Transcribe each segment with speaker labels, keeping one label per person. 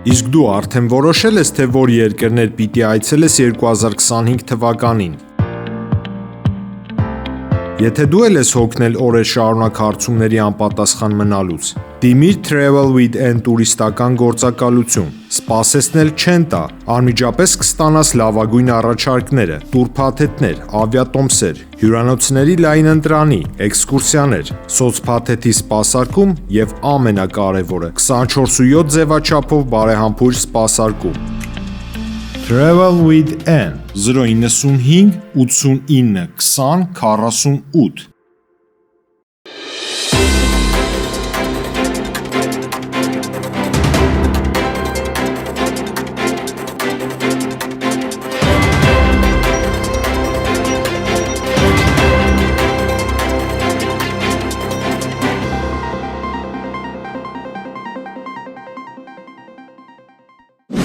Speaker 1: Իսկ դու արդեն որոշել ես, թե որ երկրներ պիտի այցելես 2025 թվականին։ Եթե դու ես հոգնել օրեր շարունակ հարցումների անպատասխան մնալուց, դիմիր Travel with N տուրիստական գործակալություն, սպասեցնել չեն տա, անմիջապես կստանաս լավագույն առաջարկները, տուրփաթեթներ, ավիատոմսեր, հյուրանոցների լայն ընտրանի, էքսկուրսիաներ, սոցփաթեթի սպասարկում եւ ամենակարևորը 24/7 ձևաչափով բարեհամբույր սպասարկում։ Travel with N 095 89 20 48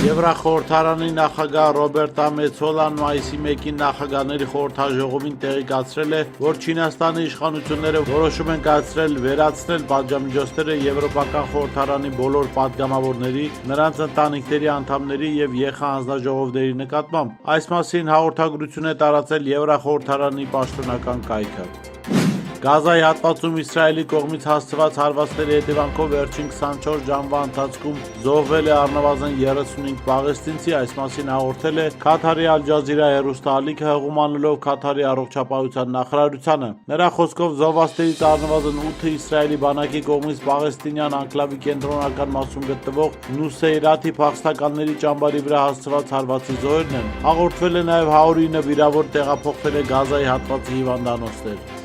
Speaker 2: Եվրախորհրդարանի նախագահ Ռոբերտա Մեցոլան մայիսի 1-ին նախագահների խորհրդաժողովին տեղեկացրել է, որ Չինաստանի իշխանությունները որոշում են կայացրել վերացնել պատժամիջոցները Եվրոպական խորհրդարանի բոլոր պատգամավորների, նրանց ընտանիքների անդամների եւ ԵԽ հանձնաժողովների նկատմամբ։ Այս մասին հաղորդագրություն է տարածել Եվրախորհրդարանի պաշտոնական կայքը։ Գազայի հատվածում Իսրայելի կողմից հասցված հարվածների հետևանքով վերջին 24 ժամվա ընթացքում զոհվել է առնվազն 35 պաղեստինցի, այս մասին հաղորդել է Քաթարի Ալ Ջազիրա հեռուստաալիքը հղումանելով Քաթարի առողջապահության նախարարությանը։ Նրա խոսքով զոհվածներից առնվազն 8-ը Իսրայելի բանակի կողմից պաղեստինյան անկլավի կենտրոնական մասում գտնվող Նուսեյրաթի փախստականների ճամբարի վրա հասցված հարվածի զոհերն են։ Հաղորդվել է նաև 109 վիրավոր տեղափոխվել է Գազայի հատվածի հիվանդանոցներ։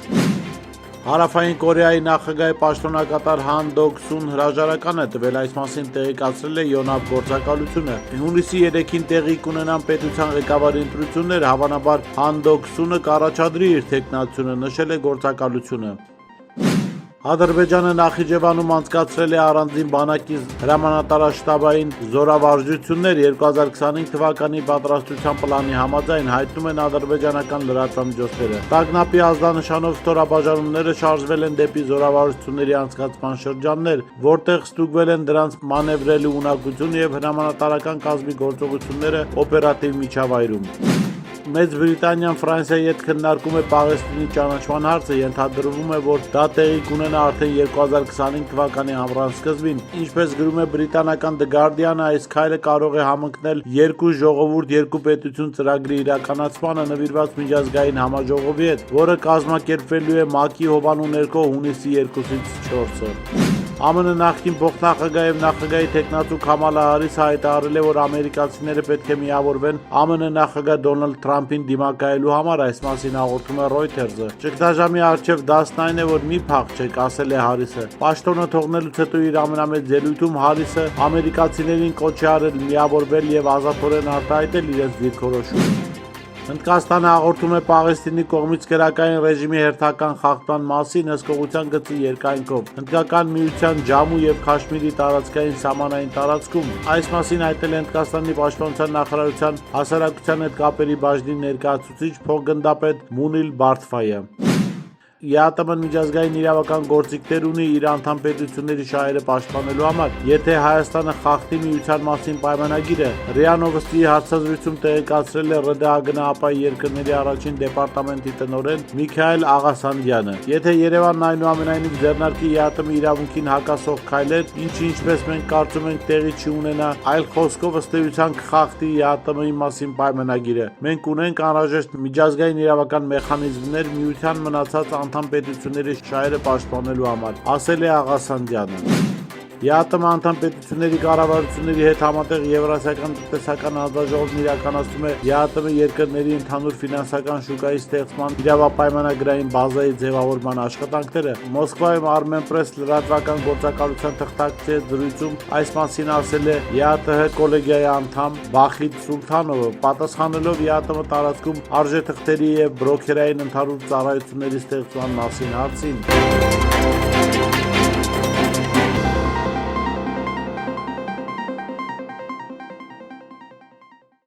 Speaker 2: Հարավային Կորեայի նախագահի պաշտոնակատար Han Dok-Sun հրաժարական է տվել, այս մասին տեղեկացրել է Yonhap գործակալությունը։ Հունիսի 3-ին տեղի կունենան պետության ղեկավարի ընտրություններ, հավանաբար Han Dok-Sun-ը կառաջադրի իր թեկնածությունը, նշել է գործակալությունը։ Ադրբեջանը Նախիջևանում անցկացրել է առանձին բանակի հրամանատարաշտաբային զորավարժություններ 2025 թվականի պատրաստության պլանի համաձայն, հայտնում են ադրբեջանական լրատվամիջոցները։ Տագնապի ազդանշանով ստորաբաժանումները շարժվել են դեպի զորավարժությունների անցկացման շրջաններ, որտեղ ստուգվել են դրանց մանևրելու ունակությունը եւ հրամանատարական կազմի գործողությունները օպերատիվ միջավայրում։ Մեծ Բրիտանիան Ֆրանսիայի հետ քննարկում է Պաղեստինի ճանաչման հարցը, ենթադրվում է, որ դա տեղի կունենա արդեն 2025 թվականի ամռան սկզբին։ Ինչպես գրում է բրիտանական The Guardian-ը, այս քայլը կարող է համընկնել երկու ժողովուրդ, երկու պետություն ծրագրի իրականացմանը նվիրված միջազգային համաժողովի հետ, որը կազմակերպվելու է ՄԱԿ-ի հովանու ներքո հունիսի 2-ից 4-ը։ ԱՄՆ նախկին փոխնախագահ եւ նախագահի տեխնատու Քամալա Հարիսը հայտարարել է, որ ամերիկացիները պետք է միավորվեն ԱՄՆ նախագահ Դոնալդ Թրամփին դիմակայելու համար, այս մասին հաղորդում է Reuters-ը։ Ճգնաժամի առջև դասն այն է, որ մի փախչեք, ասել է Հարիսը։ Պաշտոնը թողնելուց հետո իր ամենամեծ ելույթում Հարիսը ամերիկացիներին կոչ է արել միավորվել եւ ազատորեն արտահայտել իրենց դիրքորոշումը։ Հնդկաստանը հաղորդում է Պաղեստինի կողմից քրեական ռեժիմի հերթական խախտման մասին հսկողության գծի երկայնքով։ Հնդկական միության Ջամու եւ Քաշմիրի տարածքային սահմանային տարածքում այս մասին հայտնել է Հնդկաստանի պաշտպանության նախարարության հասարակության հետ կապերի բաժնի ներկայացուցիչ փոխգնդապետ Մունիլ Բարթֆայը։ ԵԱՏՄ-ն միջազգային իրավական գործիքներ ունի իր անդամ պետությունների շահերը պաշտպանելու համար, եթե Հայաստանը խախտի միության մասին պայմանագիրը, ՌԻԱ Նովոստիի հարցազրույցում տեղեկացրել է ՌԴԱԳՆ-ԱՊԱ երկրների առաջին դեպարտամենտի տնօրեն Միքայել Աղասանդյանը։ Եթե Երևանն այնուամենայնիվ ձեռնարկի ԵԱՏՄ-ի իրավունքին հակասող քայլեր, ինչպես մենք կարծում ենք տեղի չի ունենա, այլ խոսքով ըստ էության կխախտի ԵԱՏՄ-ի մասին պայմանագիրը, մենք ունենք անհրաժեշտ միջազգային իրավական մեխանիզմներ միության մնացած անդամ պետությունների շահերը պաշտպանելու համար, ասել է Աղասանդյանը։ ԵԱՏՄ անդամ պետությունների կառավարությունների հետ համատեղ Եվրասիական տնտեսական հանձնաժողովն իրականացնում է ԵԱՏՄ երկրների ընդհանուր ֆինանսական շուկայի ստեղծման իրավապայմանագրային բազայի ձևավորման աշխատանքները։ Մոսկվայում Armenpress լրատվական գործակալության թղթակցի հետ զրույցում այս մասին ասել է ԵԱՏՀ կոլեգիայի անդամ Վախիդ Սուլթանովը, պատասխանելով ԵԱՏՄ տարածքում արժեթղթերի եւ բրոքերային ընդհանուր ծառայությունների ստեղծման մասին հարցին։